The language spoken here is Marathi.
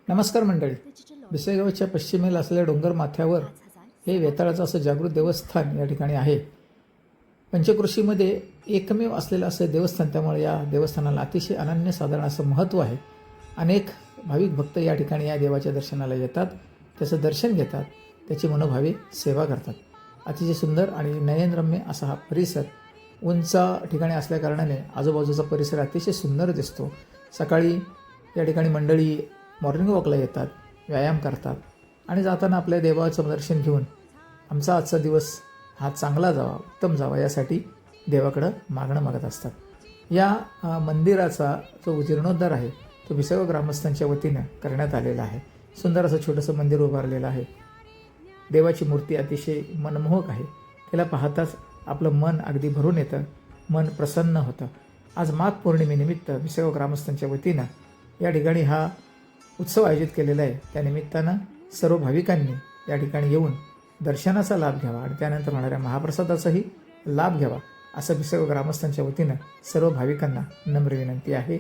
नमस्कार मंडळी. भिसेगावच्या पश्चिमेला असलेल्या डोंगर माथ्यावर हे वेताळाचं असं जागृत देवस्थान या ठिकाणी आहे. पंचक्रोशीमध्ये एकमेव असलेलं असं देवस्थान, त्यामुळे या देवस्थानाला अतिशय अनन्यसाधारण असं महत्त्व आहे. अनेक भाविक भक्त या ठिकाणी या देवाच्या दर्शनाला येतात, त्याचं दर्शन घेतात, त्याची मनोभावे सेवा करतात. अतिशय सुंदर आणि नयनरम्य असा हा परिसर उंच ठिकाणी असल्याकारणाने आजूबाजूचा परिसर अतिशय सुंदर दिसतो. सकाळी या ठिकाणी मंडळी मॉर्निंग वॉकला येतात, व्यायाम करतात आणि जाताना आपल्या देवाचं दर्शन घेऊन आमचा आजचा दिवस हा चांगला जावा, उत्तम जावा यासाठी देवाकडं मागणं मागत असतात. या मंदिराचा जो जीर्णोद्धार आहे तो भिसेगाव ग्रामस्थांच्या वतीनं करण्यात आलेला आहे. सुंदर असं छोटंसं मंदिर उभारलेलं आहे. देवाची मूर्ती अतिशय मनमोहक आहे. तिला पाहताच आपलं मन अगदी भरून येतं, मन प्रसन्न होतं. आज माघ पौर्णिमेनिमित्त भिसेगाव ग्रामस्थांच्या वतीनं या ठिकाणी हा उत्सव आयोजित केलेला आहे. त्यानिमित्तानं सर्व भाविकांनी या ठिकाणी येऊन दर्शनाचा लाभ घ्यावा आणि त्यानंतर होणाऱ्या महाप्रसादाचाही लाभ घ्यावा असं भिसेगाव ग्रामस्थांच्या वतीनं सर्व भाविकांना नम्र विनंती आहे.